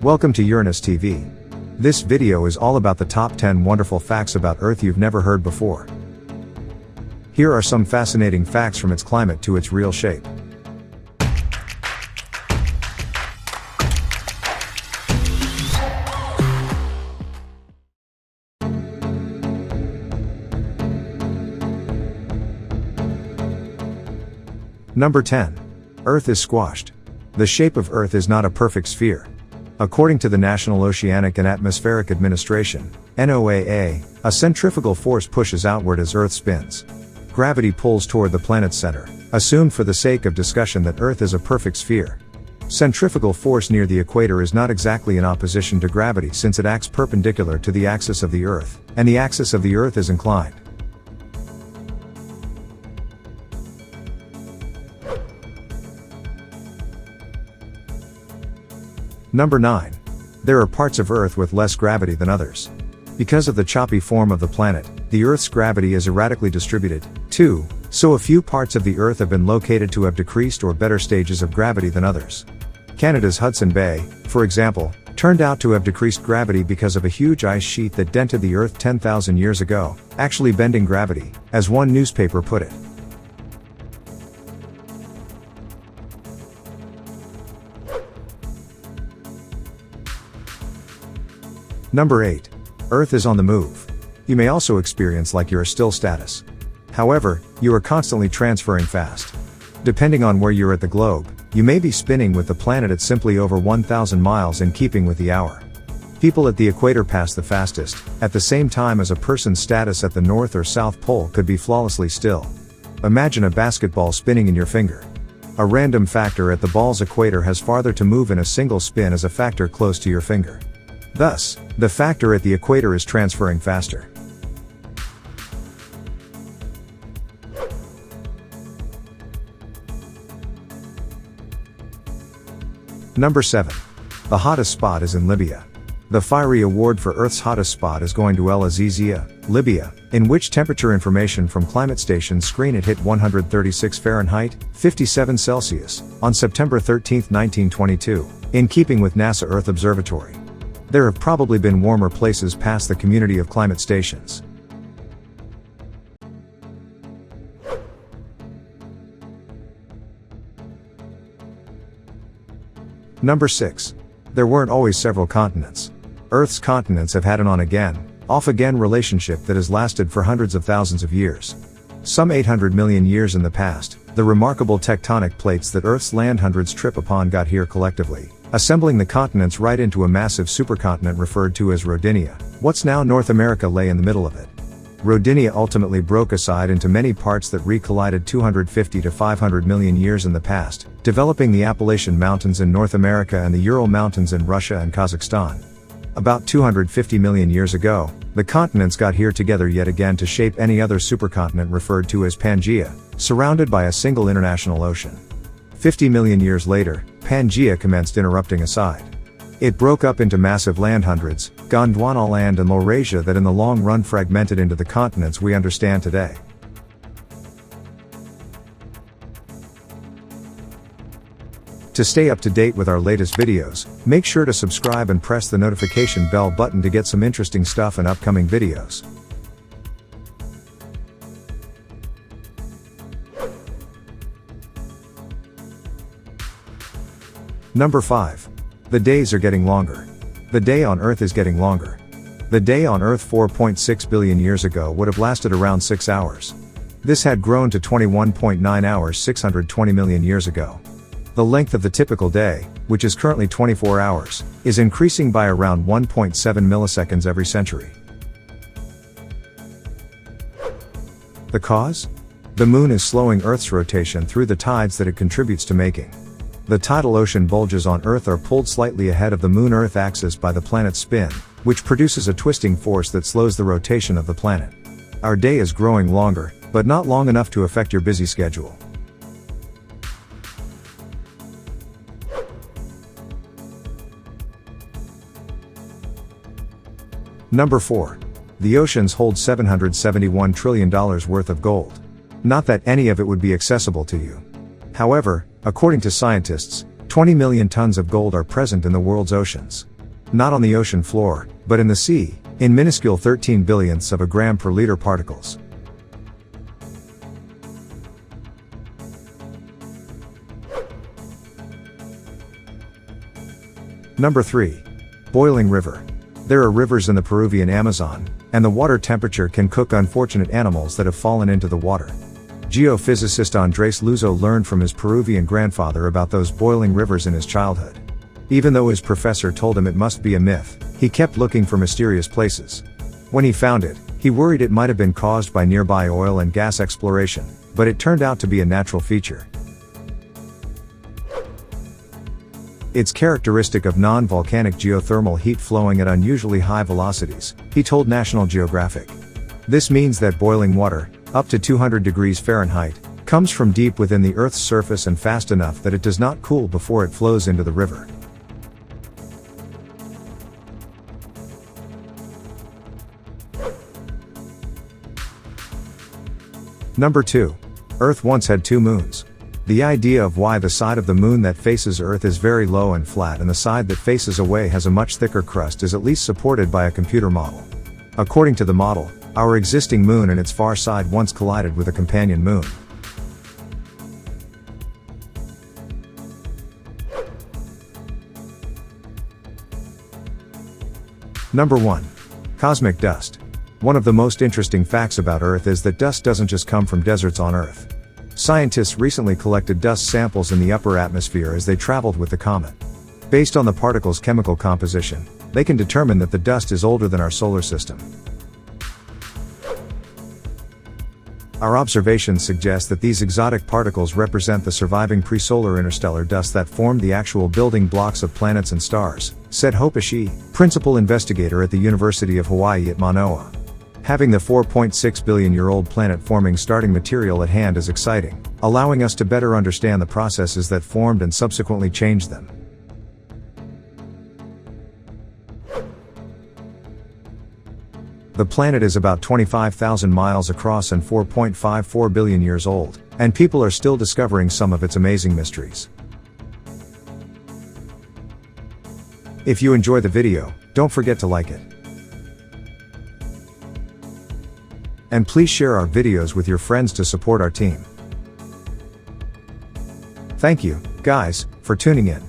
Welcome to Uranus TV. This video is all about the top 10 wonderful facts about Earth you've never heard before. Here are some fascinating facts from its climate to its real shape. Number 10. Earth is squashed. The shape of Earth is not a perfect sphere. According to the National Oceanic and Atmospheric Administration, NOAA, a centrifugal force pushes outward as Earth spins. Gravity pulls toward the planet's center, assumed for the sake of discussion that Earth is a perfect sphere. Centrifugal force near the equator is not exactly in opposition to gravity since it acts perpendicular to the axis of the Earth, and the axis of the Earth is inclined. Number 9. There are parts of Earth with less gravity than others. Because of the choppy form of the planet, the Earth's gravity is erratically distributed, too, so a few parts of the Earth have been located to have decreased or better stages of gravity than others. Canada's Hudson Bay, for example, turned out to have decreased gravity because of a huge ice sheet that dented the Earth 10,000 years ago, actually bending gravity, as one newspaper put it. Number 8. Earth is on the move. You may also experience like you're a still status. However, you are constantly transferring fast. Depending on where you're at the globe, you may be spinning with the planet at simply over 1,000 miles in keeping with the hour. People at the equator pass the fastest, at the same time as a person's status at the North or South Pole could be flawlessly still. Imagine a basketball spinning in your finger. A random factor at the ball's equator has farther to move in a single spin as a factor close to your finger. Thus, the factor at the equator is transferring faster. Number 7. The hottest spot is in Libya. The fiery award for Earth's hottest spot is going to El Azizia, Libya, in which temperature information from climate stations screen it hit 136 Fahrenheit, 57 Celsius, on September 13, 1922, in keeping with NASA Earth Observatory. There have probably been warmer places past the community of climate stations. Number 6. There weren't always several continents. Earth's continents have had an on-again, off-again relationship that has lasted for hundreds of thousands of years. Some 800 million years in the past, the remarkable tectonic plates that Earth's land hundreds trip upon got here collectively, assembling the continents right into a massive supercontinent referred to as Rodinia. What's now North America lay in the middle of it. Rodinia ultimately broke aside into many parts that recollided 250 to 500 million years in the past, developing the Appalachian Mountains in North America and the Ural Mountains in Russia and Kazakhstan. About 250 million years ago, the continents got here together yet again to shape any other supercontinent referred to as Pangaea, surrounded by a single international ocean. 50 million years later, Pangaea commenced interrupting aside. It broke up into massive land hundreds, Gondwana land and Laurasia that in the long run fragmented into the continents we understand today. To stay up to date with our latest videos, make sure to subscribe and press the notification bell button to get some interesting stuff in upcoming videos. Number 5. The days are getting longer. The day on Earth is getting longer. The day on Earth 4.6 billion years ago would have lasted around 6 hours. This had grown to 21.9 hours 620 million years ago. The length of the typical day, which is currently 24 hours, is increasing by around 1.7 milliseconds every century. The cause? The moon is slowing Earth's rotation through the tides that it contributes to making. The tidal ocean bulges on Earth are pulled slightly ahead of the Moon-Earth axis by the planet's spin, which produces a twisting force that slows the rotation of the planet. Our day is growing longer, but not long enough to affect your busy schedule. Number 4. The oceans hold $771 trillion worth of gold. Not that any of it would be accessible to you. However, according to scientists, 20 million tons of gold are present in the world's oceans. Not on the ocean floor, but in the sea, in minuscule 13 billionths of a gram per liter particles. Number 3. Boiling river. There are rivers in the Peruvian Amazon, and the water temperature can cook unfortunate animals that have fallen into the water. Geophysicist Andres Luzo learned from his Peruvian grandfather about those boiling rivers in his childhood. Even though his professor told him it must be a myth, he kept looking for mysterious places. When he found it, he worried it might have been caused by nearby oil and gas exploration, but it turned out to be a natural feature. It's characteristic of non-volcanic geothermal heat flowing at unusually high velocities, he told National Geographic. This means that boiling water, up to 200 degrees Fahrenheit, comes from deep within the Earth's surface and fast enough that it does not cool before it flows into the river. Number 2. Earth once had 2 moons. The idea of why the side of the moon that faces Earth is very low and flat and the side that faces away has a much thicker crust is at least supported by a computer model. According to the model, our existing moon and its far side once collided with a companion moon. Number 1. Cosmic dust. One of the most interesting facts about Earth is that dust doesn't just come from deserts on Earth. Scientists recently collected dust samples in the upper atmosphere as they traveled with the comet. Based on the particle's chemical composition, they can determine that the dust is older than our solar system. Our observations suggest that these exotic particles represent the surviving pre-solar interstellar dust that formed the actual building blocks of planets and stars, said Hope Ishii, principal investigator at the University of Hawaii at NOAA. Having the 4.6 billion-year-old planet-forming starting material at hand is exciting, allowing us to better understand the processes that formed and subsequently changed them. The planet is about 25,000 miles across and 4.54 billion years old, and people are still discovering some of its amazing mysteries. If you enjoy the video, don't forget to like it. And please share our videos with your friends to support our team. Thank you, guys, for tuning in.